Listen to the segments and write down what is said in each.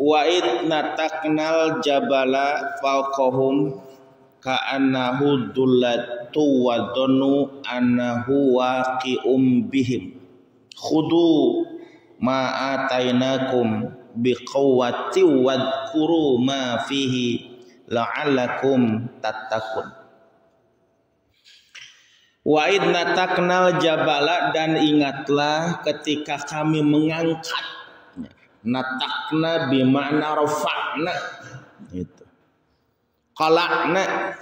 Wa id nataknal jabala fawqahum ka'annahu dullatu wa dhannu annahu waqi'um bihim khudu ma atainakum biquwwati wadhkuru ma fihi la'allakum tattaqun. Wa id nataknal jabala, dan ingatlah ketika kami mengangkat. Natakna bima'na rafa'na, itu qala'na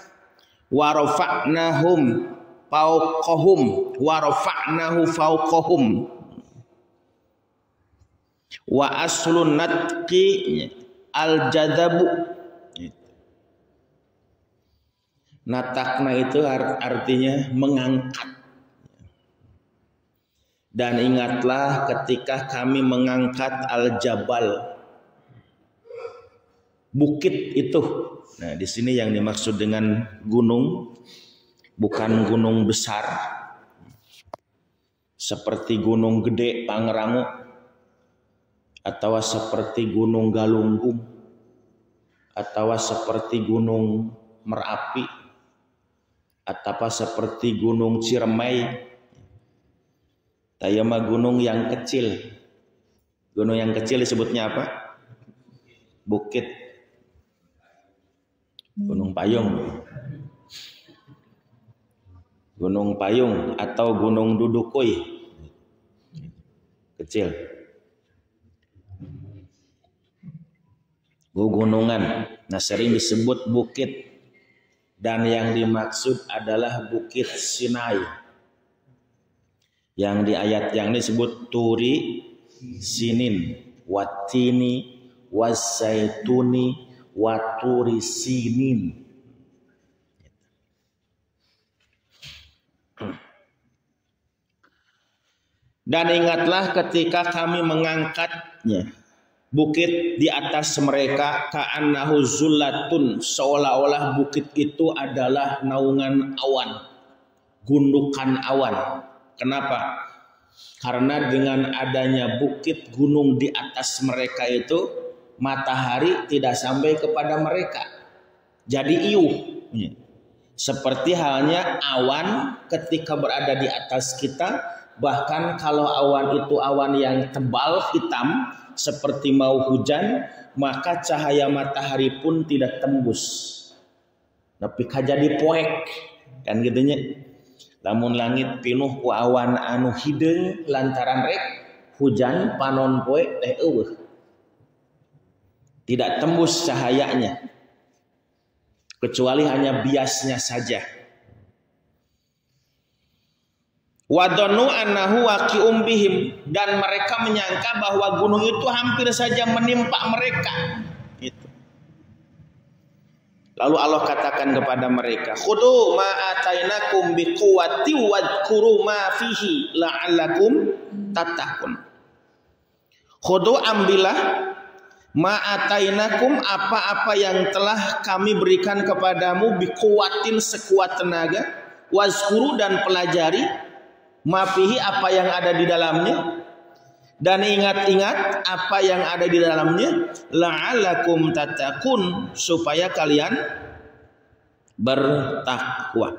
wa rafa'nahum fawqahum wa rafa'nahu fawqahum. Wa aslun natqi al-jadabu. Natakna itu artinya mengangkat. Dan ingatlah ketika kami mengangkat al-jabal, bukit itu. Nah, di sini yang dimaksud dengan gunung bukan gunung besar seperti Gunung Gede Pangrango atau seperti Gunung Galunggung atau seperti Gunung Merapi atau seperti Gunung Ciremai. Tayama gunung yang kecil. Gunung yang kecil disebutnya apa? Bukit. Gunung Payung. Gunung Payung atau Gunung Dudukui. Kecil. Gunungan. Nah, sering disebut bukit. Dan yang dimaksud adalah Bukit Sinai. Yang di ayat yang disebut Turi Sinin, Watini, Wasaituni, Waturi Sinin. Dan ingatlah ketika kami mengangkatnya bukit di atas mereka, ka'annahu zullatun, seolah-olah bukit itu adalah naungan awan, gundukan awan. Kenapa? Karena dengan adanya bukit gunung di atas mereka itu, matahari tidak sampai kepada mereka. Jadi iuh. Seperti halnya awan ketika berada di atas kita, bahkan kalau awan itu awan yang tebal hitam seperti mau hujan, maka cahaya matahari pun tidak tembus. Tapi kajadi poek kan gitunya. Lamun langit pinuh ku awan anu hideung lantaran rek hujan panon poe teh eueuh. Tidak tembus cahayanya. Kecuali hanya biasnya saja. Wa dhannu annahu waqi'um bihim, dan mereka menyangka bahwa gunung itu hampir saja menimpa mereka. Itu. Lalu Allah katakan kepada mereka, khudu ma atainakum biquwwati wadhkuru ma fihi la'allakum tattaqun. Khudu, ambillah ma atainakum, apa-apa yang telah kami berikan kepadamu, biquwwatin, sekuat tenaga, wazkuru, dan pelajari, ma fihi, apa yang ada di dalamnya, dan ingat-ingat apa yang ada di dalamnya, la'allakum tattaqun, supaya kalian bertakwa.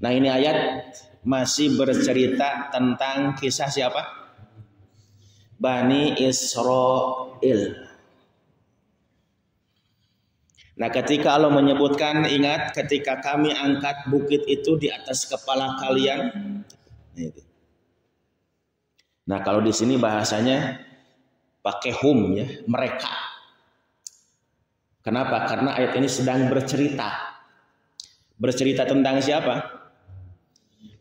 Nah, ini ayat masih bercerita tentang kisah siapa? Bani Israel. Nah, ketika Allah menyebutkan, ingat ketika kami angkat bukit itu di atas kepala kalian. Nah, kalau di sini bahasanya pakai hum, ya, mereka. Kenapa? Karena ayat ini sedang bercerita. Bercerita tentang siapa?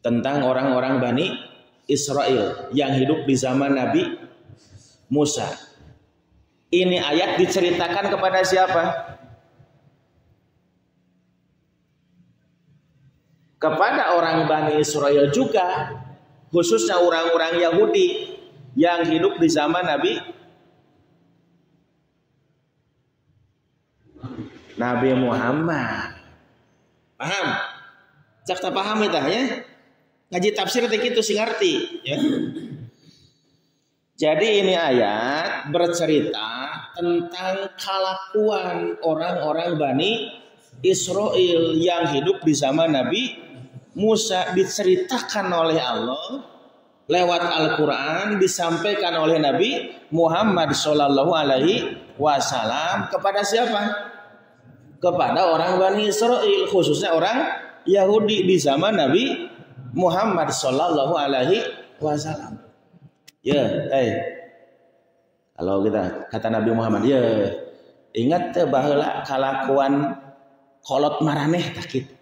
Tentang orang-orang Bani Israel yang hidup di zaman Nabi Musa. Ini ayat diceritakan kepada siapa? Kepada orang Bani Israel juga, khususnya orang-orang Yahudi yang hidup di zaman Nabi Muhammad. Paham? Cak tak paham itu ya? Ngaji tafsir teh kitu sing ngarti ya. Jadi ini ayat bercerita tentang kelakuan orang-orang Bani Israel yang hidup di zaman Nabi Musa, diceritakan oleh Allah lewat Al-Quran, disampaikan oleh Nabi Muhammad Sallallahu Alaihi Wasallam kepada siapa? Kepada orang Bani Israel, khususnya orang Yahudi di zaman Nabi Muhammad Sallallahu Alaihi Wasallam. Ya, kalau kita kata Nabi Muhammad, ya ingat baheula kalakuan kolot maraneh tak kitu.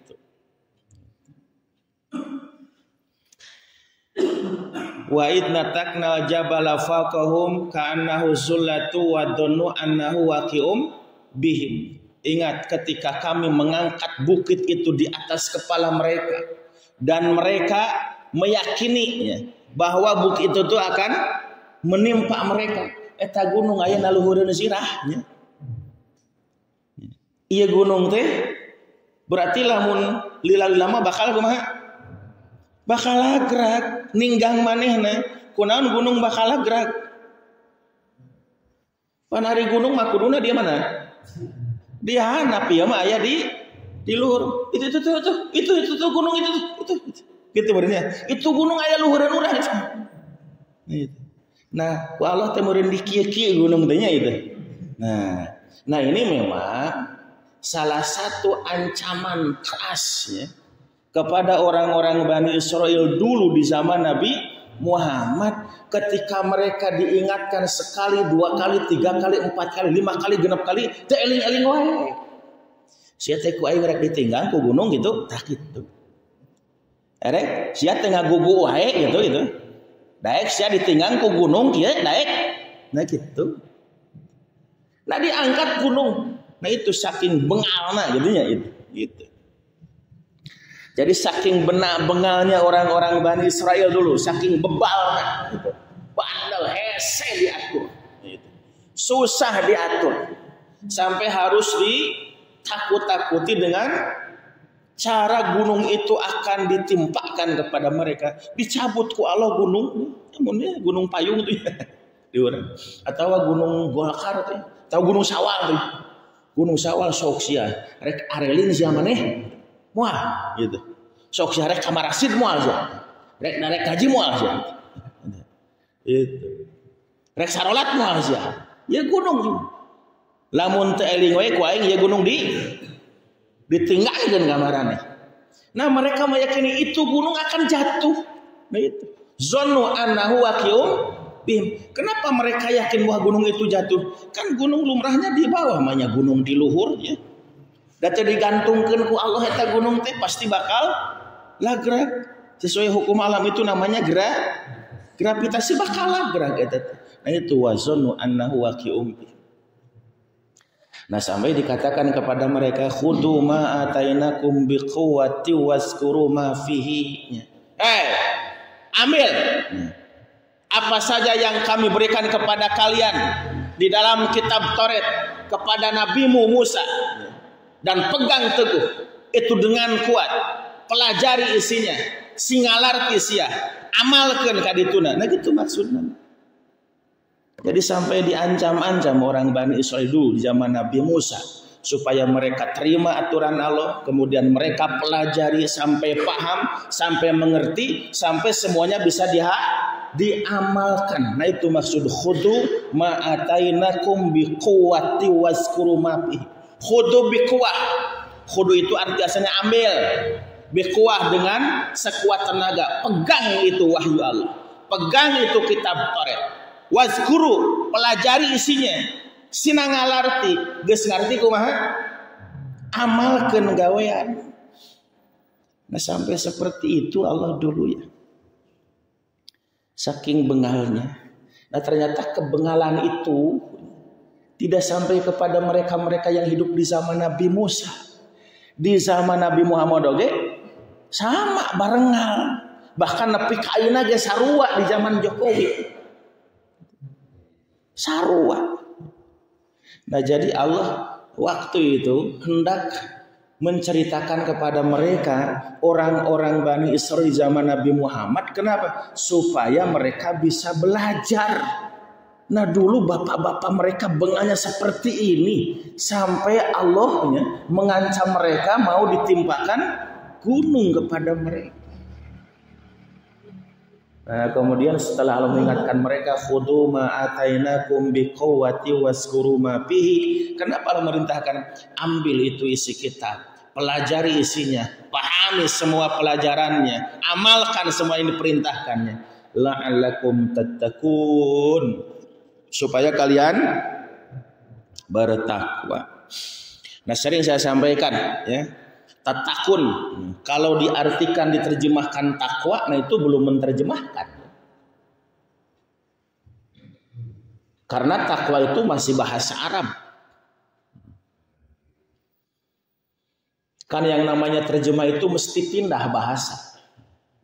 Wa idna takna jabala faqahum ka'annahu zullatu wa dhannu annahu waqi'um bihim. Ingat ketika kami mengangkat bukit itu di atas kepala mereka dan mereka meyakini bahwa bukit itu tuh akan menimpa mereka. Eta gunung aya na luhureun sirahnya. Ieu gunung teh berarti lamun lila-lama bakal kumaha? Bakal lagrak ninggang manehna. Kunaon gunung bakal lagrak? Panari gunung mah kuduna dia mana? Dia hanap ya mah aya di luhur. Itu gunung itu. Gitu benernya. Itu gunung aya luhureun urang. Nah, ku Allah teh meureun di kieu-kieu gunung teh nya itu. Nah ini memang salah satu ancaman keras ya kepada orang-orang Bani Israel dulu di zaman Nabi Muhammad, ketika mereka diingatkan sekali, 2 kali, 3 kali, 4 kali, 5 kali, 6 kali, teu eling-eling wae. Sia teh ku aing rek ditinggal ku gunung gitu, tah kitu. Erek sia teh ngagugu wae gitu. Daek sia ditinggal ku gunung kieu daek. Nah gitu. Nah diangkat gunung. Nah itu saking bengalna gitunya itu. Jadi saking bengalnya orang-orang Bani Israel dulu, saking bebalnya gitu. Bandel hese diatur. Gitu. Susah diatur. Sampai harus ditakut-takuti dengan cara gunung itu akan ditimpakan kepada mereka. Dicabut ku Allah gunung, gunung payung tuh ya. Atau gunung Golkar tuh, atau gunung Sawal tuh. Gunung Sawal sok sia rek arelin sia maneh moal gitu. Sok sia rek kamarasid moal sia. Rek narek kaji moal sia. Itu. Rek sarolat moal sia. Ya gunung. Lamun teu eling wae ku aing ya gunung ditinggalkan gambarannya. Nah mereka meyakini itu gunung akan jatuh. Nah itu. Zannu annahu waqi'um bihim. Kenapa mereka yakin bahwa gunung itu jatuh? Kan gunung lumrahnya di bawah, mahnya gunung di luhur ya. Da teu digantungkeun ku Allah eta gunung teh pasti bakal lagrak. Sesuai hukum alam itu namanya gravitasi bakal lagrak eta. Nah itu wa zannu annahu waqi'um bihim. Nah sampai dikatakan kepada mereka khudu ma atainakum biquwwati wazkuru ma fihi. Ambil apa saja yang kami berikan kepada kalian di dalam kitab Taurat kepada nabimu Musa dan pegang teguh itu dengan kuat, pelajari isinya, singalarti sia, amalkeun ka dituna. Nah gitu maksudnya. Jadi sampai diancam-ancam orang Bani Israel dulu di zaman Nabi Musa supaya mereka terima aturan Allah, kemudian mereka pelajari sampai paham, sampai mengerti, sampai semuanya bisa diamalkan. Nah itu maksud khudu ma atainakum biquwwati wazkuru ma fihi. Khudu biquwah. Khudu itu arti asalnya ambil. Biquwah dengan sekuat tenaga. Pegang itu wahyu Allah. Pegang itu kitab Taurat. Wazkuru, pelajari isinya. Sinangalarti, geus ngarti kumaha? Amalkeun gawean. Nah sampai seperti itu Allah dulu ya. Saking bengalnya. Nah ternyata kebengalan itu tidak sampai kepada mereka-mereka yang hidup di zaman Nabi Musa. Di zaman Nabi Muhammad oge sama barengal. Bahkan nepi ka ayeuna ge sarua di zaman Jokowi. Sarua. Nah jadi Allah waktu itu hendak menceritakan kepada mereka orang-orang Bani Israil zaman Nabi Muhammad. Kenapa? Supaya mereka bisa belajar. Nah dulu bapak-bapak mereka bengahnya seperti ini. Sampai Allahnya mengancam mereka mau ditimpakan gunung kepada mereka. Nah, kemudian setelah Allah mengingatkan mereka, khudhu ma atainakum biquwwati waskuru ma fihi. Kenapa Allah merintahkan ambil itu isi kitab, pelajari isinya, pahami semua pelajarannya, amalkan semua yang diperintahkannya. La'allakum tattaqun, supaya kalian bertakwa. Nah, sering saya sampaikan ya, tatakun kalau diartikan diterjemahkan takwa, nah itu belum menerjemahkan. Karena takwa itu masih bahasa Arab. Kan yang namanya terjemah itu mesti pindah bahasa.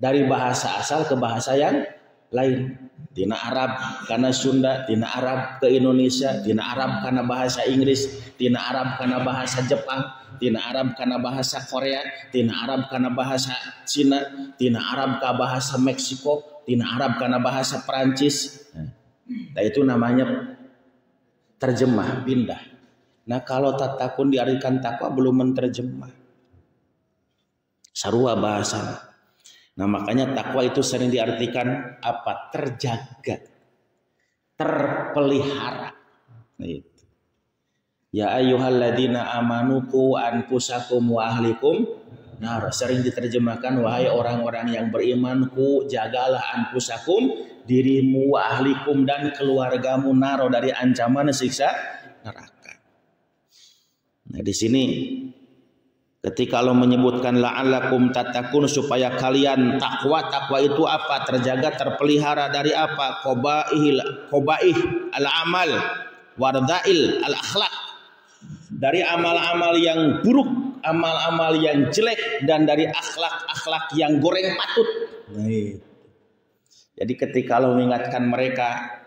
Dari bahasa asal ke bahasa yang lain. Tina Arab karena Sunda, tina Arab ke Indonesia, tina Arab karena bahasa Inggris, tina Arab karena bahasa Jepang, tina Arab karena bahasa Korea, tina Arab karena bahasa Cina, tina Arab ke bahasa Meksiko, tina Arab karena bahasa Perancis. Nah itu namanya terjemah, pindah. Nah kalau tatakun diartikan takwa belum menterjemah. Sarua bahasa. Nah makanya takwa itu sering diartikan apa? Terjaga, terpelihara. Nah, itu. Ya ayyuhalladzina amanu qu anfusakum wa ahlikum. Nah sering diterjemahkan wahai orang-orang yang beriman, ku jagalah anfusakum, dirimu, wa ahlikum dan keluargamu, naro dari ancaman siksa neraka. Nah di sini ketika Allah menyebutkan la'allakum tattaqun, supaya kalian takwa. Takwa itu apa? Terjaga, terpelihara dari apa? Qabaih al-amal wardail al-akhlaq, dari amal-amal yang buruk, amal-amal yang jelek, dan dari akhlak-akhlak yang goreng patut. Nah, jadi ketika Allah mengingatkan mereka,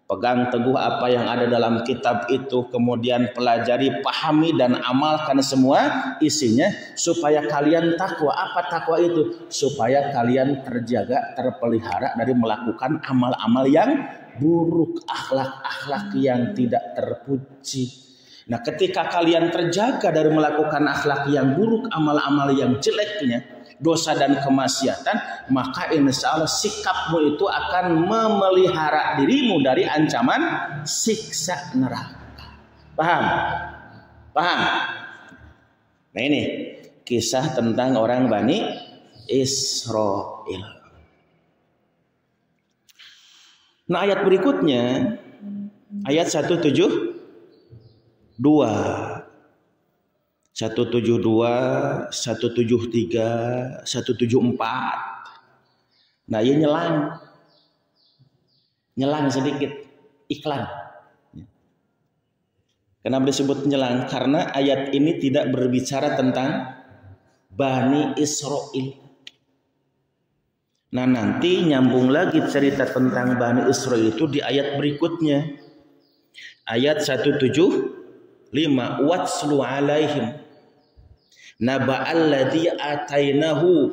pegang teguh apa yang ada dalam kitab itu, kemudian pelajari, pahami dan amalkan semua isinya supaya kalian takwa. Apa takwa itu? Supaya kalian terjaga, terpelihara dari melakukan amal-amal yang buruk, akhlak-akhlak yang tidak terpuji. Nah, ketika kalian terjaga dari melakukan akhlak yang buruk, amal-amal yang jeleknya, dosa dan kemaksiatan, maka insya Allah sikapmu itu akan memelihara dirimu dari ancaman siksa neraka. Paham? Paham? Nah ini kisah tentang orang Bani Israil. Nah ayat berikutnya, ayat 172, 173, 174. Nah, ini nyelang sedikit, iklan. Kenapa disebut nyelang? Karena ayat ini tidak berbicara tentang Bani Israil. Nah, nanti nyambung lagi cerita tentang Bani Israil itu di ayat berikutnya. Ayat 175, watslu alaihim naba'alladzi atainahu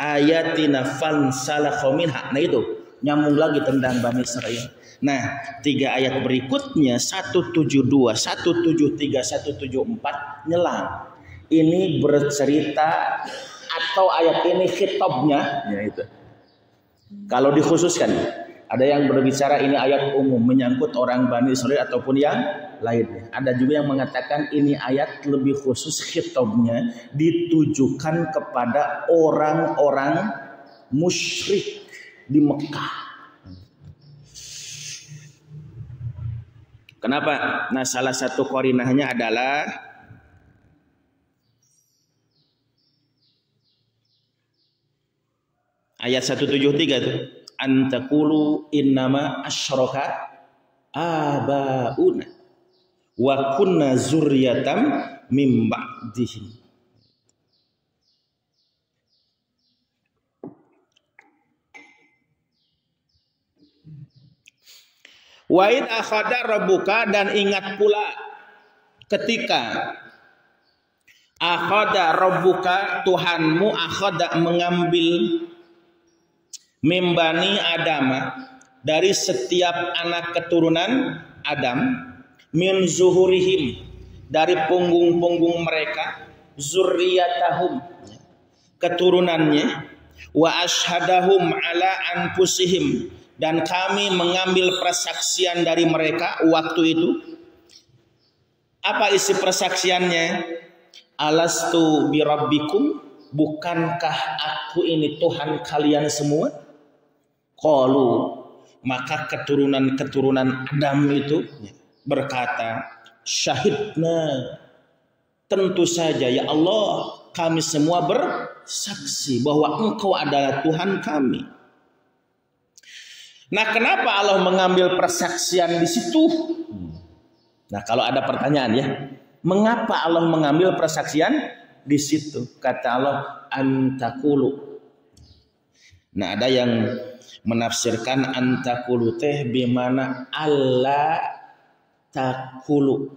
ayatina fansalakha minha. Nah itu nyambung lagi tentang Bani Israil. Nah 3 ayat berikutnya 172, 173, 174 nyelang. Ini bercerita atau ayat ini khitabnya ya itu. Kalau dikhususkan, ada yang berbicara ini ayat umum menyangkut orang Bani Israil ataupun yang lainnya. Ada juga yang mengatakan ini ayat lebih khusus khitabnya ditujukan kepada orang-orang musyrik di Mekah. Kenapa? Nah salah satu qarinahnya adalah ayat 173 itu. Antakulu innama asyraka abauna wa kunna zurriyatam mim ba'dihim. Wa id akhadha rabbuka, dan ingat pula ketika Akhada rabbuka, Tuhanmu, akhada mengambil, mimbani Adama, dari setiap anak keturunan Adam, min zuhurihim, dari punggung-punggung mereka, zurriyatahum, keturunannya, wa ashadahum ala anfusihim, dan kami mengambil persaksian dari mereka waktu itu. Apa isi persaksiannya? Alastu birabbikum, bukankah aku ini Tuhan kalian semua? Qalu, maka keturunan-keturunan Adam itu berkata, syahidna, tentu saja ya Allah, kami semua bersaksi bahwa Engkau adalah Tuhan kami. Nah, kenapa Allah mengambil persaksian di situ? Nah, kalau ada pertanyaan ya, mengapa Allah mengambil persaksian di situ? Kata Allah, antakulu. Nah, ada yang menafsirkan antakulu teh bimana alla takulu,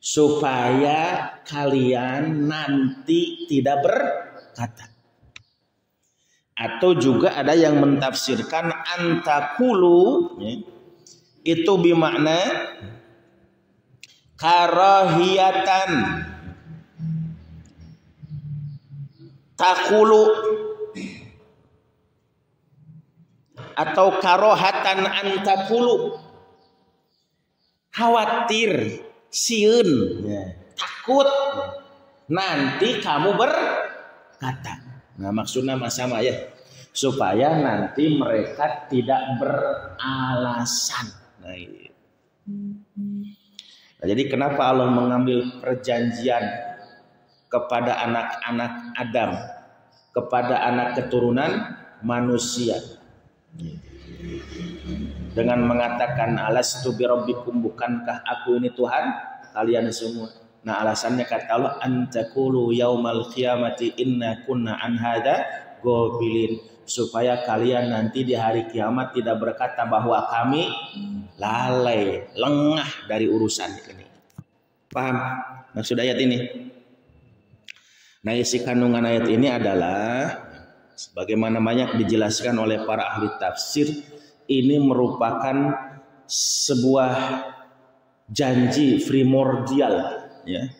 supaya kalian nanti tidak berkata. Atau juga ada yang mentafsirkan antakulu itu bimakna karahiyatan takulu, atau karohatan antakulu, khawatir, sieun, takut nanti kamu berkata. Nah, maksudnya sama ya, supaya nanti mereka tidak beralasan. Nah, jadi kenapa Allah mengambil perjanjian kepada anak-anak Adam, kepada anak keturunan manusia, dengan mengatakan alastu birabbikum, bukankah aku ini Tuhan kalian semua? Nah, alasannya kata Allah, antakulu yaumal qiyamati inna kunna an hadza ghafilin, supaya kalian nanti di hari kiamat tidak berkata bahwa kami lalai, lengah dari urusan ini. Paham maksud ayat ini? Nah, isi kandungan ayat ini adalah sebagaimana banyak dijelaskan oleh para ahli tafsir, ini merupakan sebuah janji primordial, ya,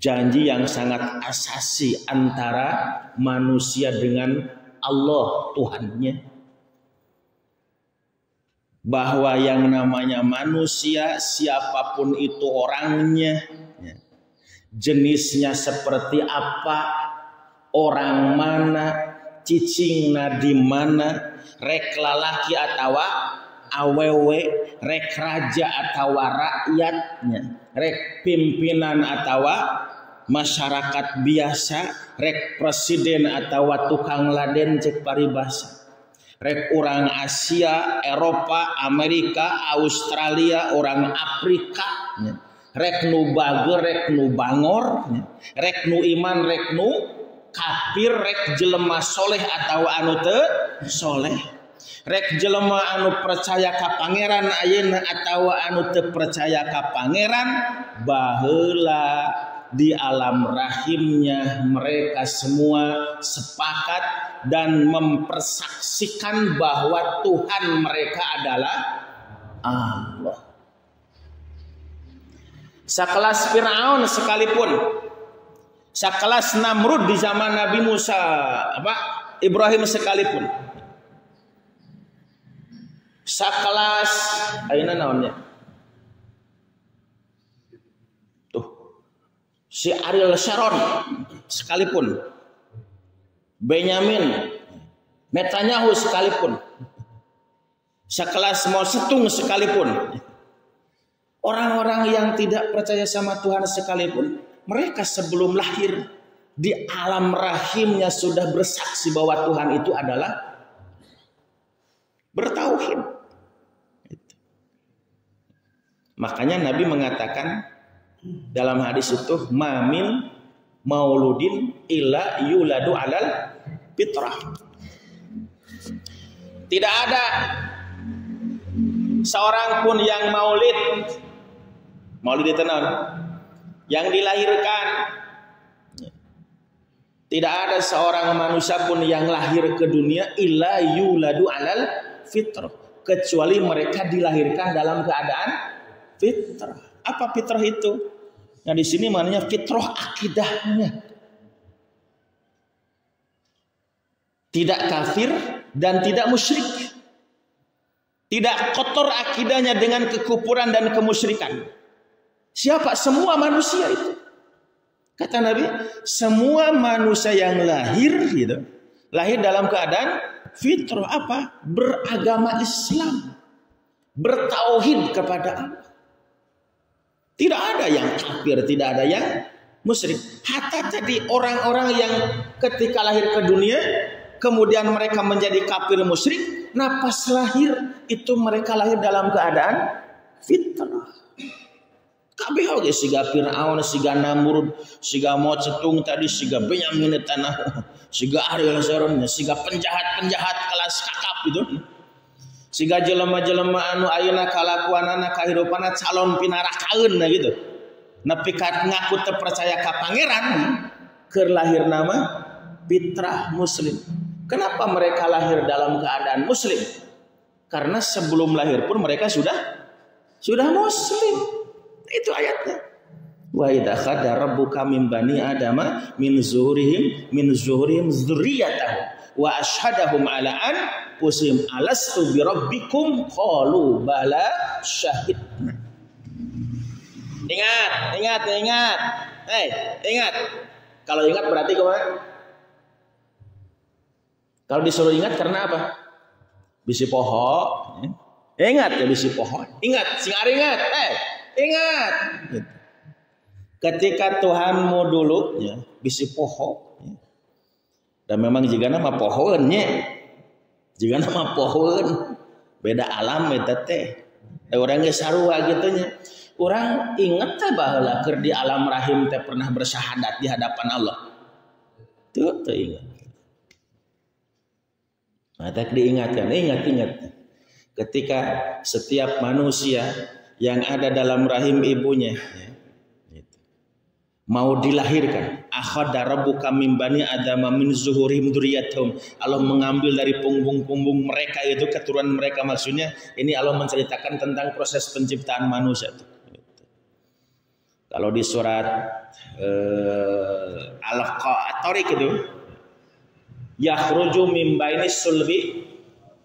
janji yang sangat asasi antara manusia dengan Allah Tuhannya, bahwa yang namanya manusia, siapapun itu orangnya, jenisnya seperti apa, orang mana, cicingna di mana, rek lalaki atau awewe, rek raja atau rakyatnya, rek pimpinan atau masyarakat biasa, rek presiden atau tukang laden cek paribasa, rek orang Asia, Eropa, Amerika, Australia, orang Afrika, rek nu bage, rek nu bangor, rek nu iman, rek nu kafir, rek jelema soleh atau anu teu soleh, rek jelema anu percaya ka pangeran ayeuna atau anu teu percaya ka pangeran, baheula di alam rahimnya mereka semua sepakat dan mempersaksikan bahwa Tuhan mereka adalah Allah. Sekelas Fir'aun sekalipun, sekelas Namrud di zaman Nabi Musa, Ibrahim sekalipun, sekelas ayeuna naonnya tuh si Ariel Sharon sekalipun, Benyamin Netanyahu sekalipun, sekelas Mao Zedong sekalipun, orang-orang yang tidak percaya sama Tuhan sekalipun, mereka sebelum lahir di alam rahimnya sudah bersaksi bahwa Tuhan itu adalah bertauhid. Makanya Nabi mengatakan dalam hadis itu, mamin mauludin illa yuladu alal fitrah. Tidak ada seorang pun yang maulid itu naon? yang dilahirkan. Tidak ada seorang manusia pun yang lahir ke dunia illa yuladu alal fitrah, kecuali mereka dilahirkan dalam keadaan fitrah. Apa fitrah itu? Nah di sini maknanya fitrah akidahnya. Tidak kafir dan tidak musyrik. Tidak kotor akidahnya dengan kekufuran dan kemusyrikan. Siapa? Semua manusia itu. Kata Nabi, semua manusia yang lahir gitu, lahir dalam keadaan fitrah apa? Beragama Islam. Bertauhid kepada Allah. Tidak ada yang kafir, tidak ada yang musyrik. Hatta tadi orang-orang yang ketika lahir ke dunia kemudian mereka menjadi kafir musyrik, nah pas lahir itu mereka lahir dalam keadaan fitrah. Kabeh oge siga Firaun, siga Namrud, siga Mo Cetung tadi, siga Benyamin Netanyahu, siga Ariel Sharon, siga penjahat-penjahat kelas kakap itu. Siga jelema-jelema anu ayeuna kalakuanana kahirupanna calon pinarakaeun gitu. Nepi ka ngaku teu percaya ka pangeran keur lahir nama fitrah muslim. Kenapa mereka lahir dalam keadaan muslim? Karena sebelum lahir pun mereka sudah muslim. Itu ayatnya. Wa idza khadha rabbuka min bani adama min zuhurihim dzurriyyatahum wa asyhadahum ala anfusihim alastu bi rabbikum qalu bala syahidna. Ingat. Ingat. Kalau ingat berarti kemana? Kalau disuruh ingat karena apa? Bisi poho. Ingat ya bisi poho. Ingat, sing ari ingat. Ingat. Gitu. Ketika Tuhanmu dulu ya, bisi poho. Ya. Dan memang jika nama pohon nya. Jika nama pohon beda alam eta teh. Orang geus sarua gitu nya. Orang ingat teh baheula keur di alam rahim teh pernah bersyahadat di hadapan Allah. Tuh ingat. Maka diingatkan, ingat. Ketika setiap manusia yang ada dalam rahim ibunya mau dilahirkan, akhadha rabbuka min bani adama min zuhurihim dzurriyyatahum. Allah mengambil dari punggung-punggung mereka itu keturunan mereka, maksudnya ini Allah menceritakan tentang proses penciptaan manusia itu. Kalau di surat Al-Tariq itu yakhruju min bainis sulbi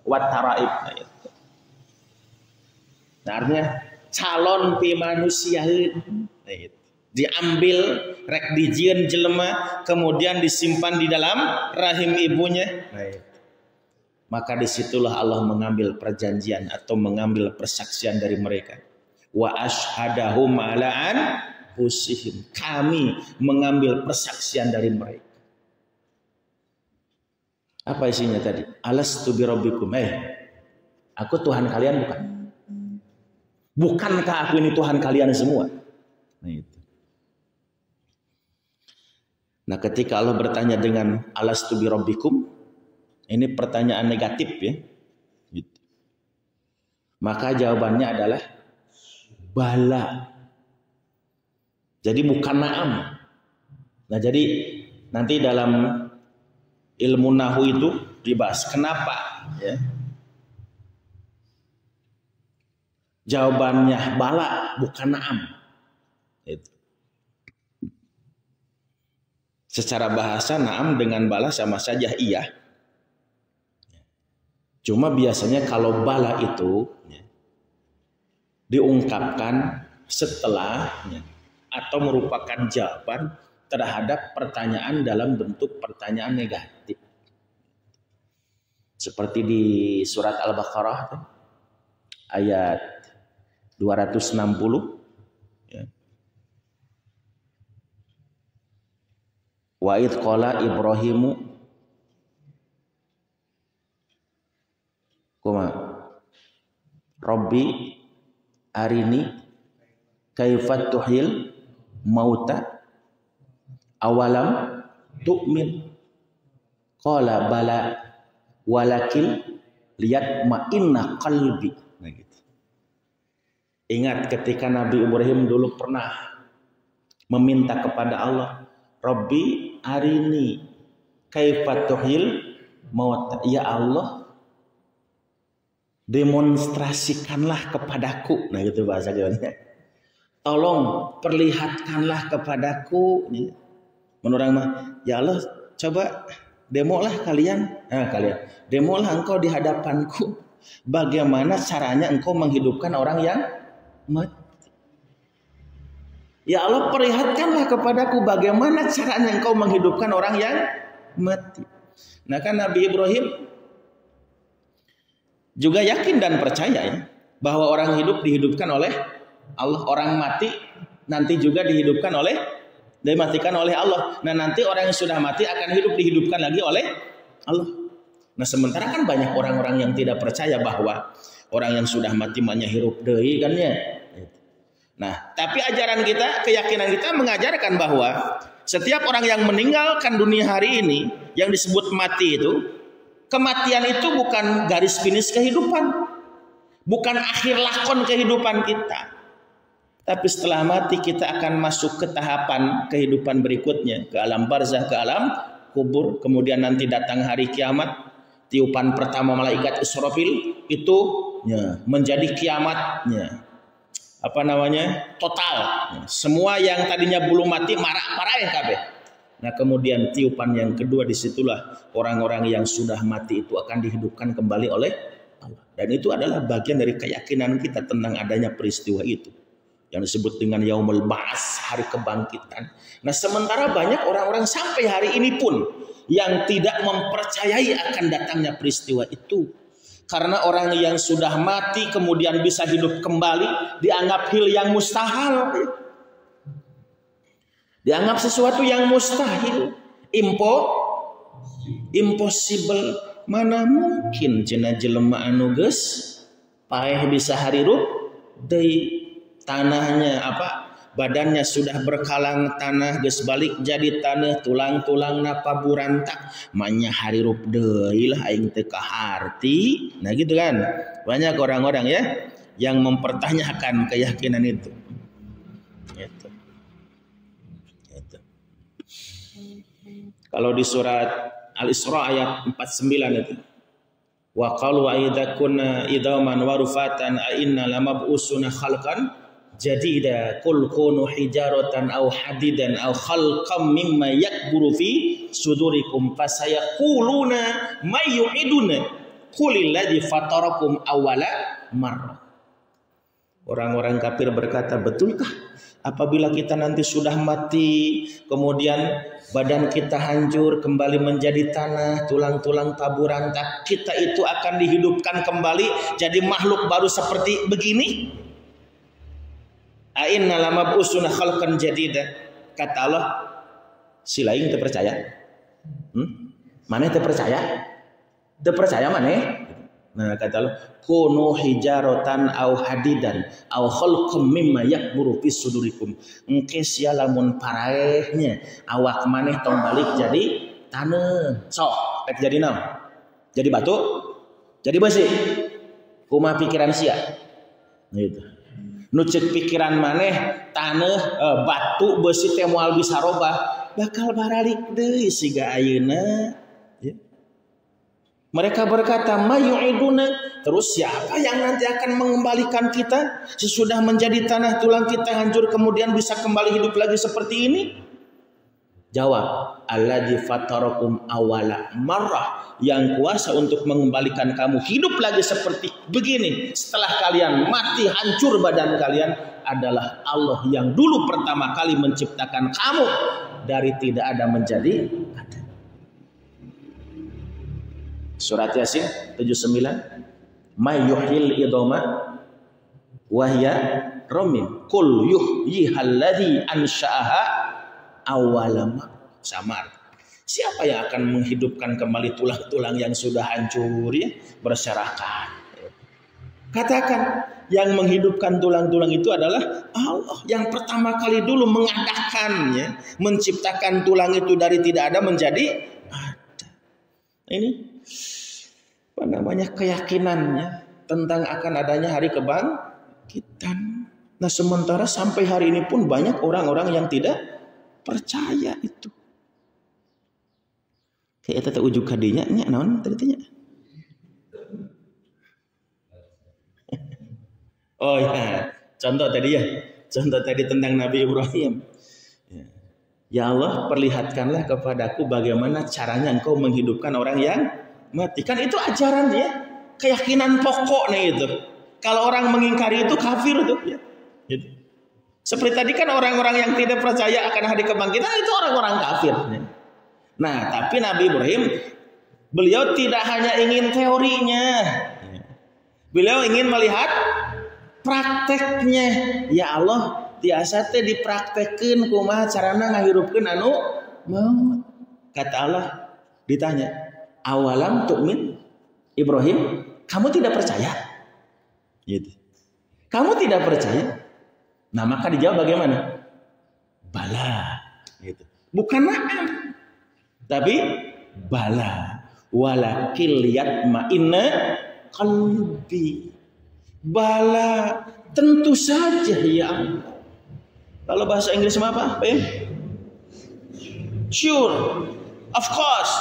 wat taraib. Nah, artinya calon pi manusia diambil rek dijieun jelema kemudian disimpan di dalam rahim ibunya. Maka disitulah Allah mengambil perjanjian atau mengambil persaksian dari mereka. Wa ashhadahum ala anfusihim. Kami mengambil persaksian dari mereka. Apa isinya tadi? Alastu bi rabbikum. Aku Tuhan kalian bukan? Bukankah aku ini Tuhan kalian semua? Nah, ketika Allah bertanya dengan alastu bi rabbikum, ini pertanyaan negatif ya. Gitu. Maka jawabannya adalah bala. Jadi bukan na'am. Nah, jadi nanti dalam ilmu nahu itu dibahas kenapa ya. Jawabannya bala bukan na'am. Itu. Secara bahasa na'am dengan bala sama saja iya. Cuma biasanya kalau bala itu ya, diungkapkan setelah ya, atau merupakan jawaban terhadap pertanyaan dalam bentuk pertanyaan negatif. Seperti di surat Al-Baqarah ayat 260 ya. Wa idh qala Ibrahimu Rabbi arini kaifat tuhil mauta awalam tu'min qala bala walakil liyatma'inna qalbi. Nah, gitu. Ingat ketika Nabi Ibrahim dulu pernah meminta kepada Allah, Rabbi arini kaifa tuhyil maut. Ya Allah, demonstrasikanlah kepadaku. Nah itu bahasa Jawanya. Tolong perlihatkanlah kepadaku. Menurut orang mah, ya Allah coba demolah kalian. Demolah engkau di hadapanku. Bagaimana caranya engkau menghidupkan orang yang mati. Ya Allah perlihatkanlah kepadaku bagaimana caranya engkau menghidupkan orang yang mati. Nah kan Nabi Ibrahim juga yakin dan percaya ya, bahwa orang hidup dihidupkan oleh Allah, orang mati nanti juga dihidupkan oleh, dimatikan oleh Allah. Nah nanti orang yang sudah mati akan hidup dihidupkan lagi oleh Allah. Nah sementara kan banyak orang-orang yang tidak percaya bahwa orang yang sudah mati manya hirup deui kan ya. Nah tapi ajaran kita, keyakinan kita mengajarkan bahwa setiap orang yang meninggalkan dunia hari ini yang disebut mati itu, kematian itu bukan garis finish kehidupan, bukan akhir lakon kehidupan kita. Tapi setelah mati kita akan masuk ke tahapan kehidupan berikutnya, ke alam barzah, ke alam kubur. Kemudian nanti datang hari kiamat, tiupan pertama malaikat Israfil itu ya, menjadi kiamatnya. Total. Semua yang tadinya belum mati marah ya kabeh. Nah kemudian tiupan yang kedua, disitulah orang-orang yang sudah mati itu akan dihidupkan kembali oleh Allah. Dan itu adalah bagian dari keyakinan kita tentang adanya peristiwa itu, yang disebut dengan Yaumul Ba'ats, hari kebangkitan. Nah sementara banyak orang-orang sampai hari ini pun yang tidak mempercayai akan datangnya peristiwa itu. Karena orang yang sudah mati kemudian bisa hidup kembali dianggap hal yang mustahil. Dianggap sesuatu yang mustahil. Impossible. Mana mungkin cenah jelema anu geus paeh bisa harirup deui. Tanahnya badannya sudah berkalang tanah geus balik jadi tanah, tulang-tulang napa burantak manya harirup deui lah aing teu kaharti. Nah gitu kan, banyak orang-orang ya yang mempertanyakan keyakinan itu. Gitu. Kalau di surat Al-Isra ayat 49 itu, wa qalu aidza kunna idzaman wa rufatan a inna lamab'usuna khalqan jadida qul kunu hijaratan aw hadidan aw khalqam mimma yakburu fi sudurikum fasayaquluna may yu'iduna qulil ladzi fatarakum awwala marrah. Orang-orang kafir berkata, betulkah apabila kita nanti sudah mati kemudian badan kita hancur kembali menjadi tanah, tulang-tulang taburantak, kita itu akan dihidupkan kembali jadi makhluk baru seperti begini? A'inna lamab'usuna khalqan jadida. Kata Allah, si lain teu percaya. Maneh teu percaya? Teu percaya maneh? Nah kata Allah, kunu hijaratan au hadidan au khalqum mimma yakburu fi sudurikum. Engke sia lamun paraehnya awak maneh tong balik jadi taneuh. Sok, rek jadi naon? Jadi batu? Jadi besi? Kumaha pikiran sia? Gitu. Nu ceuk pikiran maneh taneuh, batu, besi teh moal bisa robah, bakal baralik deui siga ayeuna. Ya. Mereka berkata, mayu'iduna, terus siapa yang nanti akan mengembalikan kita sesudah menjadi tanah, tulang kita hancur kemudian bisa kembali hidup lagi seperti ini? Jawab, alladzi fatarakum awala marrah, yang kuasa untuk mengembalikan kamu hidup lagi seperti begini setelah kalian mati hancur badan kalian adalah Allah yang dulu pertama kali menciptakan kamu dari tidak ada menjadi ada. Surat Yasin 79, may yuhyil idoma wa hiya ramim qul yuhyihal ladzi ansha'aha awalam. Samar. Siapa yang akan menghidupkan kembali tulang-tulang yang sudah hancur ya, berserakan? Katakan, yang menghidupkan tulang-tulang itu adalah Allah yang pertama kali dulu mengadakannya, menciptakan tulang itu dari tidak ada menjadi ada. Ini keyakinannya tentang akan adanya hari kebangkitan. Nah sementara sampai hari ini pun banyak orang-orang yang tidak percaya itu. Kayak eta ujuk kadinya nya naon tadi tanya. Oh ya, contoh tadi ya. Contoh tadi tentang Nabi Ibrahim. Ya Allah, perlihatkanlah kepadaku bagaimana caranya engkau menghidupkan orang yang mati. Kan itu ajaran ya, keyakinan pokok nih itu. Kalau orang mengingkari itu kafir tuh ya. Gitu. Seperti tadi kan orang-orang yang tidak percaya akan hari kebangkitan itu orang-orang kafir. Nah, tapi Nabi Ibrahim beliau tidak hanya ingin teorinya. Beliau ingin melihat prakteknya. Ya Allah, tiasa teh dipraktekkeun kumaha carana ngahirupkeun anu maut. Kata Allah ditanya, "Awalam tu'min?" Ibrahim, kamu tidak percaya? Gitu. Kamu tidak percaya? Nah, maka dijawab bagaimana? Bala. Gitu. Bukan na'am. Tapi bala. Walakil yatma'inna qalbi. Bala. Tentu saja ya Allah. Kalau bahasa Inggris apa? Sure. Of course.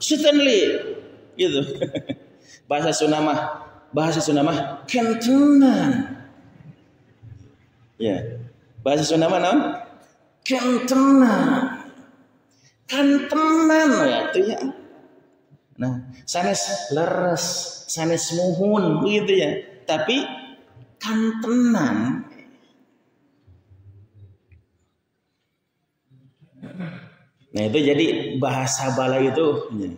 Certainly. Gitu. Bahasa Sunda mah kentenan. Ya. Bahasa Sunda mah naon? Kentenan. Kantenan ya itu ya. Nah, sanes leres, sanes muhun gitu ya. Tapi kantenan. Nah, itu jadi bahasa bala itu ya.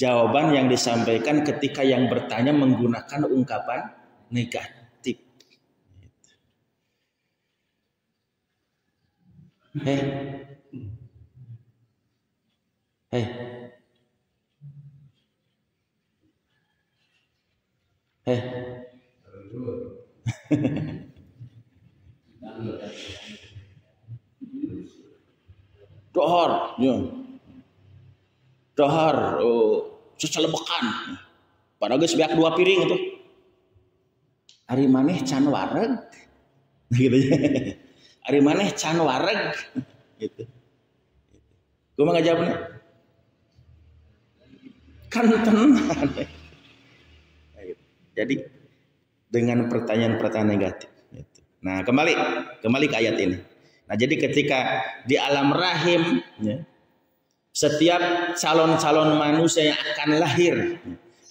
Jawaban yang disampaikan ketika yang bertanya menggunakan ungkapan negatif. Dohor, ya. Dohor, cecelebekan. Padahal geus beak 2 piring itu. Ari maneh can wareg. Gitu ya. Ari maneh can wareg. Gitu. Kumaha ngajawabna? Kan tenan. Jadi dengan pertanyaan-pertanyaan negatif. Gitu. Nah kembali ke ayat ini. Nah jadi ketika di alam rahim, ya, setiap calon-calon manusia yang akan lahir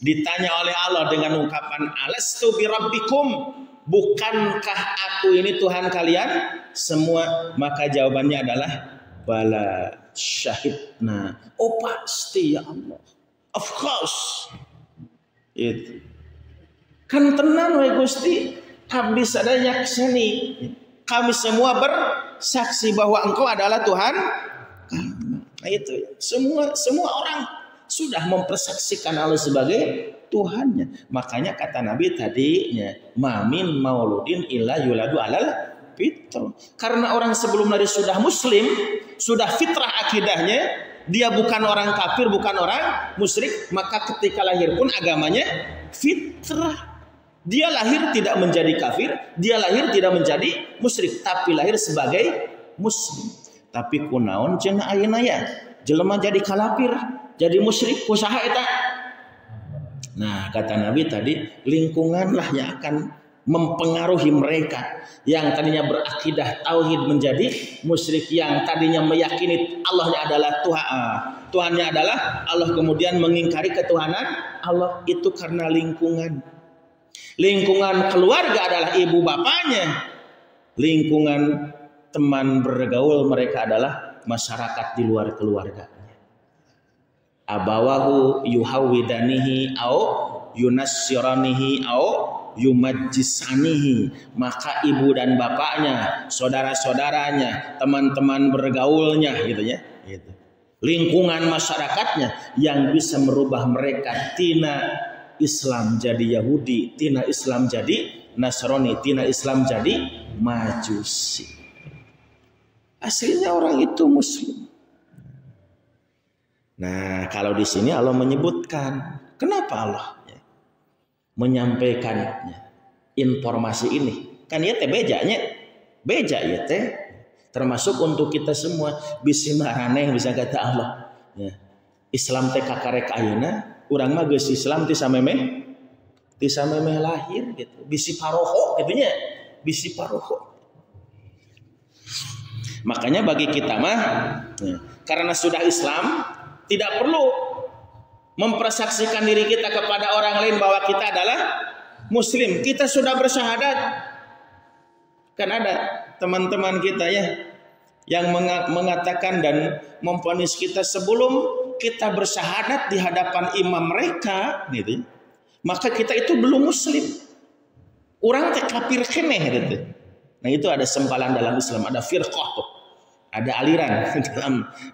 ditanya oleh Allah dengan ungkapan alastu birabbikum, bukankah aku ini Tuhan kalian semua? Maka jawabannya adalah bala syahidna. Oh pasti ya Allah, of course. Itu kan tenan we Gusti, abdi sadaya yakseni, kami semua bersaksi bahwa Engkau adalah Tuhan. Nah itu semua orang sudah mempersaksikan Allah sebagai Tuhannya. Makanya kata Nabi tadinya, mamin mauludin illa yuladu alal fitr. Karena orang sebelum lahir sudah muslim, sudah fitrah akidahnya, dia bukan orang kafir, bukan orang musyrik, maka ketika lahir pun agamanya fitrah. Dia lahir tidak menjadi kafir, dia lahir tidak menjadi musyrik, tapi lahir sebagai muslim. Tapi kunaon cenah ayeuna ya, jelema jadi kalafir, jadi musyrik kusaha eta? Nah, kata Nabi tadi, lingkunganlah yang akan mempengaruhi mereka yang tadinya berakidah tauhid menjadi musyrik, yang tadinya meyakini Allahnya adalah Tuhannya adalah Allah, kemudian mengingkari ketuhanan Allah. Itu karena lingkungan. Lingkungan keluarga adalah ibu bapaknya. Lingkungan teman bergaul mereka adalah masyarakat di luar keluarganya. Abawahu yuhawidanihi au yunassiranihi au yumajjisanihi. Maka ibu dan bapaknya, saudara-saudaranya, teman-teman bergaulnya gitu ya. Gitu. Lingkungan masyarakatnya yang bisa merubah mereka tina Islam jadi Yahudi, tina Islam jadi Nasrani, tina Islam jadi Majusi. Aslinya orang itu muslim. Nah, kalau di sini Allah menyebutkan, kenapa Allah menyampaikan informasi ini Kan ieu teh bejanya. Beja ieu teh. Termasuk untuk kita semua bisi maraneh bisa kata Allah. Ya. Islam teh kakarek ayeuna, urang mah geus Islam ti samemeh lahir gitu. Bisi paroho gitu nya. Bisi paroho. Makanya bagi kita mah ya, karena sudah Islam tidak perlu mempersaksikan diri kita kepada orang lain bahwa kita adalah muslim. Kita sudah bersyahadat. Kan ada teman-teman kita ya yang mengatakan dan memvonis kita sebelum kita bersyahadat di hadapan imam mereka gitu. Maka kita itu belum muslim. Orang teh kafir keneh gitu. Nah itu ada sempalan dalam Islam, ada firqah, ada aliran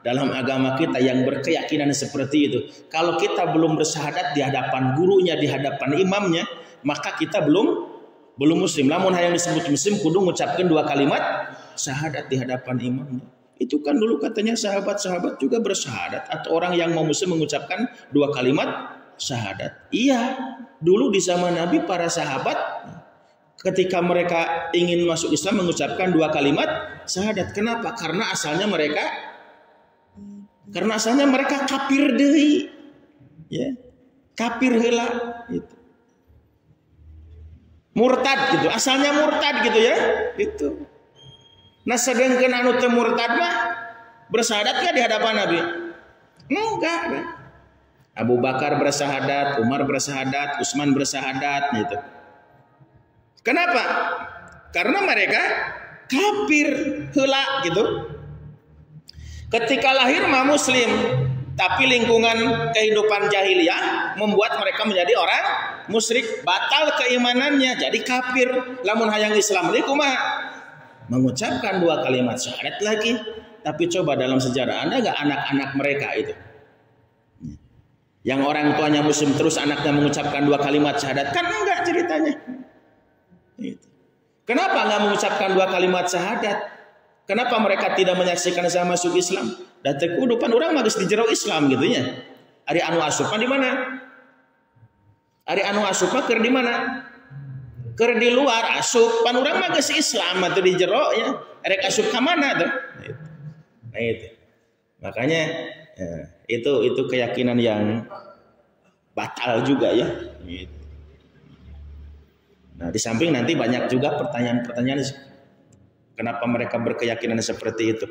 dalam agama kita yang berkeyakinan seperti itu. Kalau kita belum bersyahadat di hadapan gurunya, di hadapan imamnya, maka kita belum muslim. Namun yang disebut muslim kudu mengucapkan 2 kalimat syahadat di hadapan imamnya. Itu kan dulu katanya sahabat-sahabat juga bersyahadat, atau orang yang mau muslim mengucapkan 2 kalimat syahadat. Iya, dulu di zaman Nabi para sahabat ketika mereka ingin masuk Islam mengucapkan 2 kalimat syahadat. Kenapa? Karena asalnya mereka kafir deui. Ya. Kafir heula gitu. Murtad gitu. Asalnya murtad gitu ya. Itu. Nah, sedangkan anu teu murtad mah bersyahadat enggak di hadapan Nabi? Enggak. Abu Bakar bersyahadat, Umar bersyahadat, Utsman bersyahadat gitu. Kenapa? Karena mereka kafir heula gitu. Ketika lahir mah muslim, tapi lingkungan kehidupan jahiliyah membuat mereka menjadi orang musyrik, batal keimanannya, jadi kafir. Lamun hayang Islam deui kumaha? Mengucapkan 2 kalimat syahadat lagi. Tapi coba dalam sejarah ada enggak anak-anak mereka itu? Yang orang tuanya muslim terus anaknya mengucapkan 2 kalimat syahadat, kan enggak ceritanya. Kenapa enggak mengucapkan 2 kalimat syahadat? Kenapa mereka tidak menyaksikan saya masuk Islam? Dan tekudupan orang magis di jero Islam gitu nya. Ari anu asupan di mana? Ari anu asupan keur di mana? Keur di luar asup. Pan urang mah geus Islam atuh di jero ya. Erek asup ka mana tuh? Nah itu. Makanya ya, itu keyakinan yang batal juga ya. Gitu. Nah, di samping nanti banyak juga pertanyaan-pertanyaan kenapa mereka berkeyakinan seperti itu.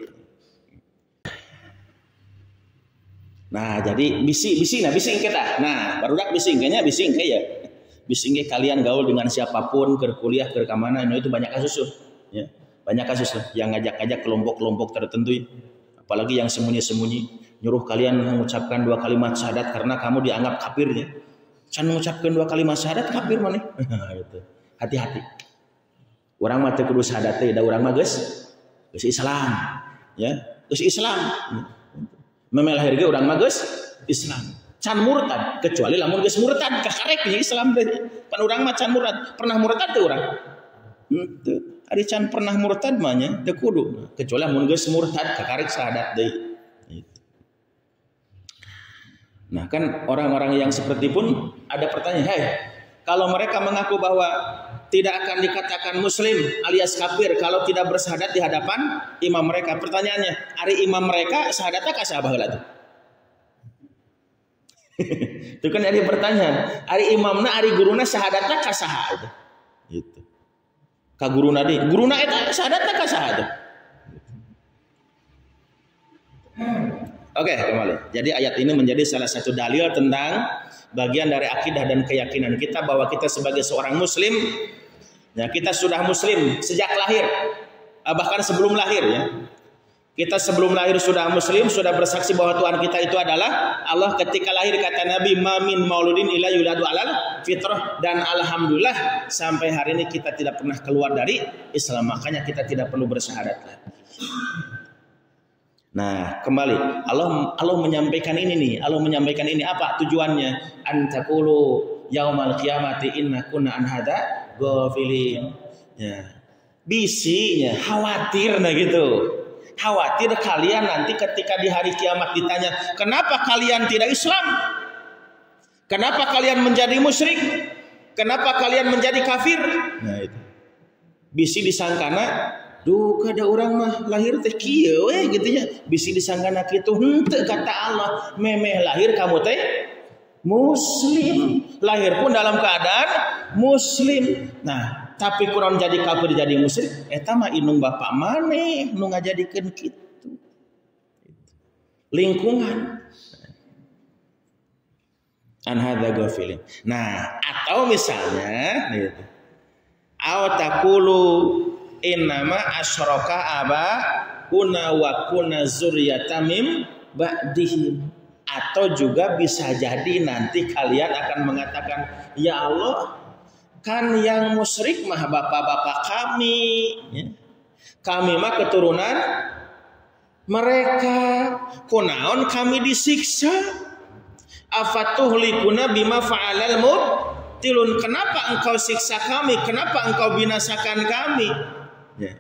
Nah, jadi bising kita. Nah, barudak bising kayaknya bising ya. Bising kalian gaul dengan siapapun, ke kuliah, ke mana, itu banyak kasus ya. Banyak kasus yang ngajak-ngajak kelompok-kelompok tertentu. Apalagi yang sembunyi-sembunyi nyuruh kalian mengucapkan 2 kalimat syahadat karena kamu dianggap kafirnya. Can mengucapkan 2 kalimat syahadat kafir maneh. Itu. Hati-hati. Urang mah teu kudu syahadat teh, da urang mah geus Islam. Ya, geus Islam. Memelahir ge urang mah geus Islam. Can murtad kecuali lamun geus murtad kakarek nya Islam teh. Pan urang mah can murtad. Pernah murtad teu urang? Teu. Ari can pernah murtad mah nya teu kudu. Kecuali lamun geus murtad kakarek syahadat deui. Nah kan orang-orang yang seperti pun ada pertanyaan, hey, kalau mereka mengaku bahwa tidak akan dikatakan muslim alias kafir kalau tidak bersyahadat di hadapan imam mereka. Pertanyaannya, ari imam mereka syahadatna ka saha baheula tuh? Itu kan ada pertanyaan. Ari imamna, ari guruna syahadatna ka saha itu? Gitu. Ka guruna deui. Guruna eta syahadatna ka saha tuh? Oke, kembali. Jadi ayat ini menjadi salah satu dalil tentang bagian dari akidah dan keyakinan kita bahwa kita sebagai seorang muslim, ya kita sudah muslim sejak lahir, bahkan sebelum lahir ya. Kita sebelum lahir sudah muslim, sudah bersaksi bahwa Tuhan kita itu adalah Allah. Ketika lahir kata Nabi, "Ma min mauludin illa yuladu alal fitrah." Dan alhamdulillah sampai hari ini kita tidak pernah keluar dari Islam. Makanya kita tidak perlu bersyahadat lagi. Nah, kembali Allah menyampaikan ini nih. Allah menyampaikan ini apa tujuannya? Antakulu yaumal qiyamati inna kunna an hada ghafilin. Ya. Bisinya khawatir nah gitu. Khawatir kalian nanti ketika di hari kiamat ditanya, "Kenapa kalian tidak Islam? Kenapa kalian menjadi musyrik? Kenapa kalian menjadi kafir?" Nah itu. Bisi disangkana duh kada orang mah lahir teh kieu we gitu nya. Bisi disangkana kitu henteu kata Allah, memeh lahir kamu teh muslim. Lahir pun dalam keadaan muslim. Nah, tapi kurang jadi kafir jadi musyrik eta mah inung bapak maneh nu ngajadikeun kitu. Lingkungan an hadza ghafilin. Nah, atau misalnya gitu. Aw taqulu innama asyraka aba kuna wa kuna zurriyatam mim ba'dihim. Atau juga bisa jadi nanti kalian akan mengatakan, ya Allah, kan yang musyrik mah bapak-bapak kami, ya. Kami mah keturunan mereka, kunaon kami disiksa. Afatuhlikuna bima fa'alal mubtilun. Kenapa engkau siksa kami? Kenapa engkau binasakan kami? Ya.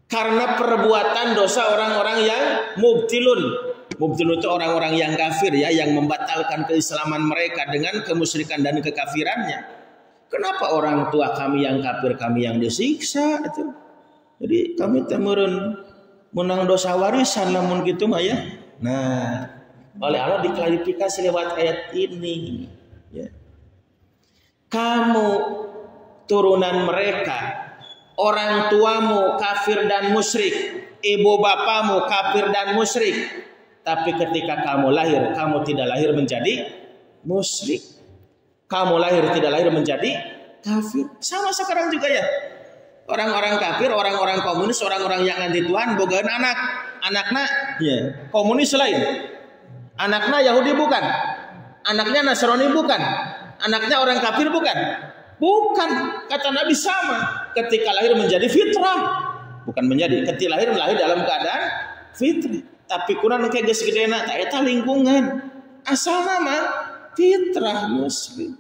Karena perbuatan dosa orang-orang yang mubtilun. Mubtilun itu orang-orang yang kafir ya, yang membatalkan keislaman mereka dengan kemusyrikan dan kekafirannya. Kenapa orang tua kami yang kafir, kami yang disiksa itu? Jadi kami temureun menang dosa warisan namun gitu mah ya. Nah, oleh Allah diklarifikasi lewat ayat ini ya. Kamu turunan mereka, orang tuamu kafir dan musyrik, ibu bapamu kafir dan musyrik, tapi ketika kamu lahir, kamu tidak lahir menjadi musyrik, kamu lahir tidak lahir menjadi kafir. Sama sekarang juga ya, orang-orang kafir, orang-orang komunis, orang-orang yang anti Tuhan bogaan anaknya ya komunis lain, anaknya Yahudi bukan, anaknya Nasrani bukan, anaknya orang kafir bukan. Kata Nabi sama, ketika lahir menjadi fitrah, bukan menjadi, ketika lahir dalam keadaan fitrah. Tapi kurang kayak geus gedena tah eta lingkungan, asal nama fitrah muslim.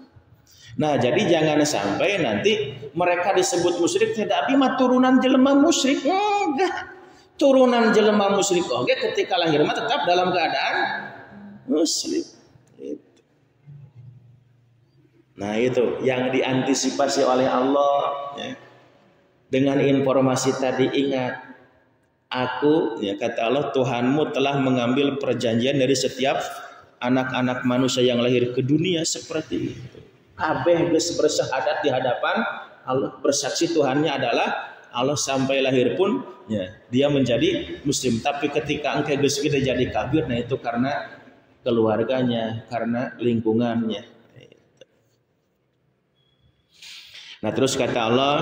Nah, jadi jangan sampai nanti mereka disebut musyrik, tidak mah turunan jelema musyrik. Enggak. Turunan jelema musyrik oke ketika lahir mah tetap dalam keadaan muslim. Nah, itu yang diantisipasi oleh Allah ya. Dengan informasi tadi ingat, aku ya kata Allah, Tuhanmu telah mengambil perjanjian dari setiap anak-anak manusia yang lahir ke dunia seperti itu. Kabeh geus bersyahadat di hadapan Allah, bersaksi Tuhannya adalah Allah sampai lahir pun ya dia menjadi muslim. Tapi ketika engkau geus gede jadi kafir, nah itu karena keluarganya, karena lingkungannya. Nah, terus kata Allah,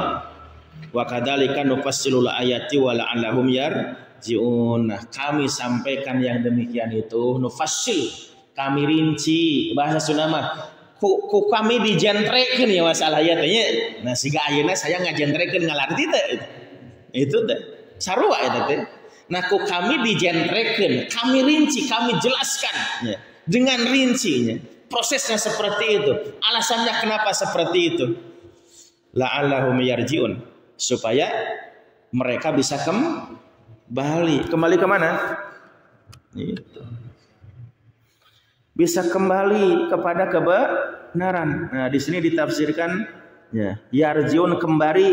wa kadzalika nufassilul ayati wa la'allahum yarji'un. Nah, kami sampaikan yang demikian itu, nufassil, kami rinci, bahasa Sunda mah ku kami dijentrekeun ya masalah aya teh. Nah, siga ayeuna saya ngajentrekeun ngalarti teh. Itu teh sarua eta teh. Nah, ku kami dijentrekeun, kami rinci, kami jelaskan ya, dengan rincinya. Prosesnya seperti itu. Alasannya kenapa seperti itu? La'allahum yarji'un, supaya mereka bisa kembali ke mana? Itu. Bisa kembali kepada kebenaran. Nah, di sini ditafsirkan ya, yarji'un kembali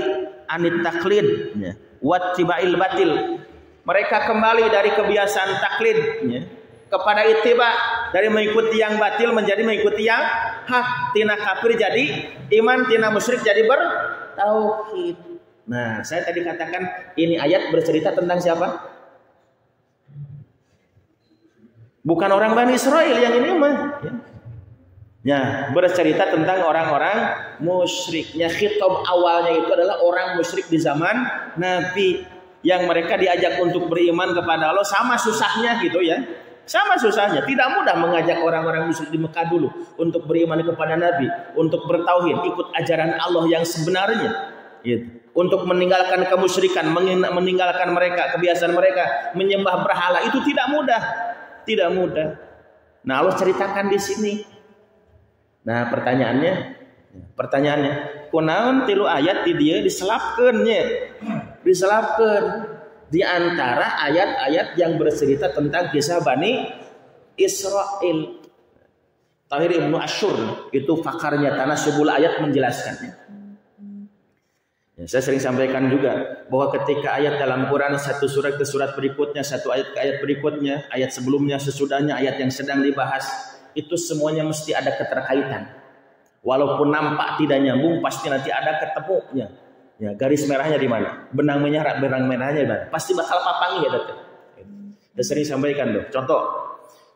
anit taklid ya, wattiba'il batil. Mereka kembali dari kebiasaan taklid ya, kepada ittiba, dari mengikuti yang batil menjadi mengikuti yang hak. Tina kafir jadi iman, tina musyrik jadi bertauhid. Nah, saya tadi katakan ini ayat bercerita tentang siapa? Bukan orang Bani Israel yang ini mah. Ya, bercerita tentang orang-orang musyriknya. Khitab awalnya itu adalah orang musyrik di zaman Nabi, yang mereka diajak untuk beriman kepada Allah. Sama susahnya gitu ya. Sama susahnya. Tidak mudah mengajak orang-orang musyrik di Mekah dulu untuk beriman kepada Nabi, untuk bertauhid, ikut ajaran Allah yang sebenarnya. Gitu. Untuk meninggalkan kemusyrikan, meninggalkan mereka, kebiasaan mereka menyembah berhala, itu tidak mudah. Tidak mudah. Nah, Allah ceritakan di sini. Nah, pertanyaannya, kunaon tilu ayat di dia diselapkeun nya. Diselapkeun di antara ayat-ayat yang bercerita tentang kisah Bani Israel. Tahir Ibnu Asyur itu pakarnya Tanasubul ayat menjelaskannya. Ya. Saya sering sampaikan juga bahwa ketika ayat dalam Quran satu surat ke surat berikutnya, satu ayat ke ayat berikutnya, ayat sebelumnya, sesudahnya, ayat yang sedang dibahas, itu semuanya mesti ada keterkaitan. Walaupun nampak tidak nyambung, pasti nanti ada ketemunya. Ya, garis merahnya di mana? Benang merahnya di mana? Pasti bakal papangi ya, Dr. Saya sering sampaikan tuh. Contoh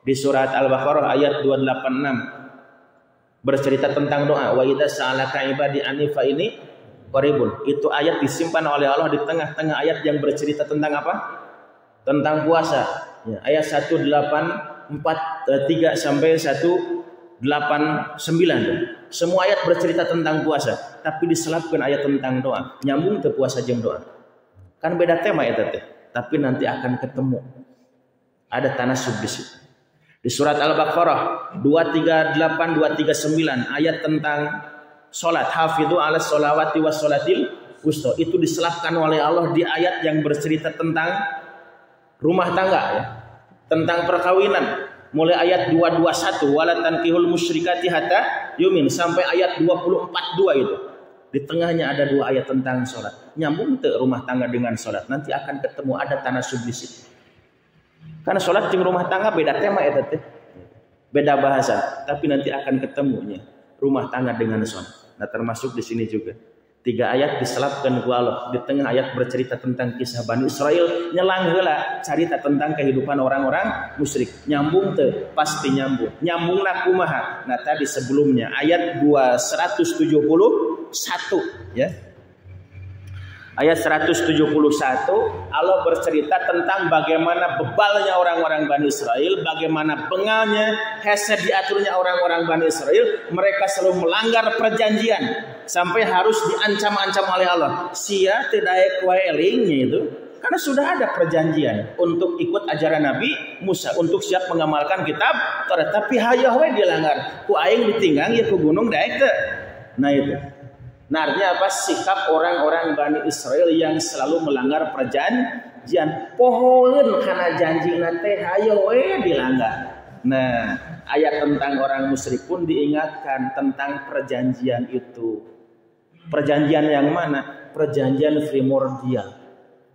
di surat Al-Baqarah ayat 286 bercerita tentang doa. Wa idza sa'alaka ibadi anni fa ini qaribun. Itu ayat disimpan oleh Allah di tengah-tengah ayat yang bercerita tentang apa? Tentang puasa. Ya, ayat 183 sampai 189. Semua ayat bercerita tentang puasa, tapi diselapkan ayat tentang doa. Nyambung ke puasa jeung doa. Kan beda tema ya teh, tapi nanti akan ketemu. Ada tanasub di situ. Di surat Al-Baqarah 238 239 ayat tentang salat, hafidhu 'alas sholawati was sholatil wusta, itu diselapkan oleh Allah di ayat yang bercerita tentang rumah tangga ya, tentang perkawinan. Mulai ayat 221 wala tankihul musyrikati hatta yumin sampai ayat 242 itu. Di tengahnya ada dua ayat tentang salat. Nyambung ke rumah tangga dengan salat. Nanti akan ketemu ada tanasub di situ. Karena salat jeung rumah tangga beda tema eta teh. Beda bahasa, tapi nanti akan ketemunya rumah tangga dengan salat. Nah, termasuk di sini juga 3 ayat diselapkan ku Allah. Di tengah ayat bercerita tentang kisah Bani Israel, nyelang heula cerita tentang kehidupan orang-orang musyrik. Nyambung teu? Pasti nyambung. Nyambungna kumaha? Nah, tadi sebelumnya ayat 171 ya. Ayat 171 Allah bercerita tentang bagaimana bebalnya orang-orang Bani Israel, bagaimana bengalnya, hese diaturnya orang-orang Bani Israel. Mereka selalu melanggar perjanjian sampai harus diancam-ancam oleh Allah. Sia tidak kuelingnya itu karena sudah ada perjanjian untuk ikut ajaran Nabi Musa, untuk siap mengamalkan kitab Taurat, tapi hayah we dilanggar. Ku aing ditinggang ya ku gunung daek teh. Nah itu. Nah, artinya apa? Sikap orang-orang Bani Israel yang selalu melanggar perjanjian. Pohoeun kana janjina teh hayo we dilanggar. Nah, ayat tentang orang musyrik pun diingatkan tentang perjanjian itu. Perjanjian yang mana? Perjanjian primordial.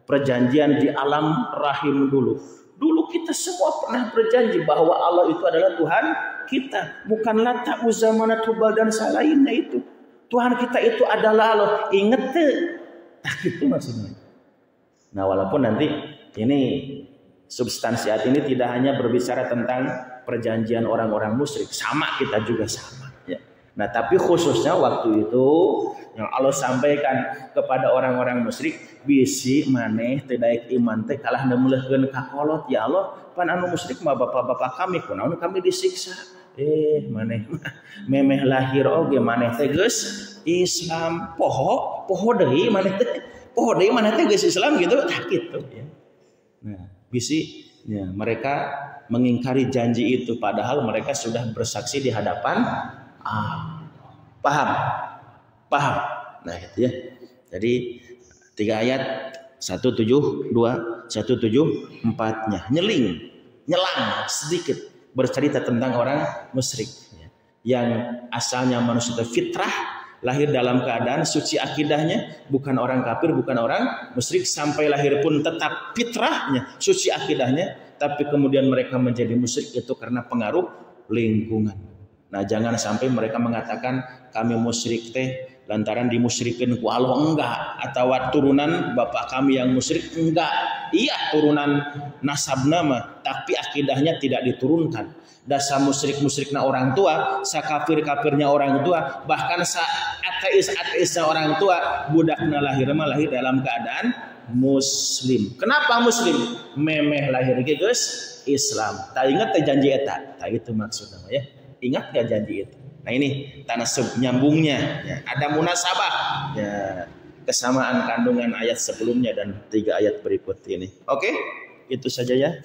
Perjanjian di alam rahim dulu. Dulu kita semua pernah berjanji bahwa Allah itu adalah Tuhan kita, bukan Lata, Uzza, Manat, Hubal dan lainnya itu. Tuhan kita itu adalah Allah. Ingat tuh. Nah, itu maksudnya. Nah, walaupun nanti ini substansi ayat ini tidak hanya berbicara tentang perjanjian orang-orang musyrik, sama kita juga sama. Ya. Nah, tapi khususnya waktu itu yang Allah sampaikan kepada orang-orang musyrik, bisi maneh teu daek iman teh kalah neuleuhkeun ka kolot ya Allah, pan anu musyrik mah bapak-bapak kami kunaon kami disiksa. Maneh memeh lahir oge maneh teh geus Islam poho deui maneh teh geus Islam gitu gitu ya. Nah, bisi ya, mereka mengingkari janji itu padahal mereka sudah bersaksi di hadapan paham. Nah, itu ya. Jadi 3 ayat 172 174-nya nyelang sedikit bercerita tentang orang musyrik yang asalnya manusia fitrah, lahir dalam keadaan suci akidahnya, bukan orang kafir, bukan orang musyrik, sampai lahir pun tetap fitrahnya, suci akidahnya, tapi kemudian mereka menjadi musyrik itu karena pengaruh lingkungan. Nah, jangan sampai mereka mengatakan kami musyrik teh lantaran dimusyrikeun ku Allah, enggak, atau turunan bapak kami yang musyrik, enggak. Iya, turunan nasabna mah, tapi akidahnya tidak diturunkan. Dasar musyrik-musyrikna orang tua, sakafir-kafirnya orang tua, bahkan ateis-ateisnya orang tua, budakna lahir dalam keadaan muslim. Kenapa muslim? Memeh lahir ge geus Islam. Tak ingat teh janji eta. Tak itu maksudnya ya. Ingat gak janji itu? Nah, ini tanasub nyambungnya ya, ada munasabah ya, kesamaan kandungan ayat sebelumnya dan 3 ayat berikut ini. Oke, itu saja ya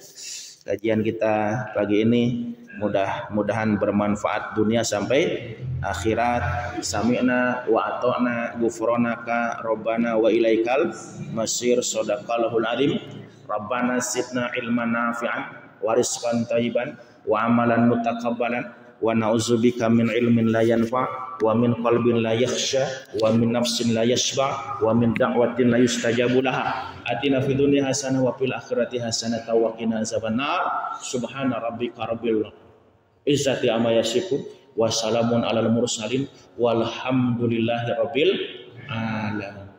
kajian kita pagi ini. Mudah-mudahan bermanfaat dunia sampai akhirat. Sami'na wa ata'na ghufranaka rabbana wa ilaikal masir. Shadaqallahul azim. Rabbana zidna ilman nafi'an wa rizqan thayyiban wa amalan mutakabbalan wa na'udzubika min ilmin la yanfa wa min qalbin la yakhsha wa min nafsin la yashba wa min da'watin la yustajabu laha. Atina fid dunya hasanah wa fil akhirati hasanah wa qina azabannar. Subhana rabbika rabbil izzati amma yasifun wa salamun alal mursalin walhamdulillahi rabbil alamin.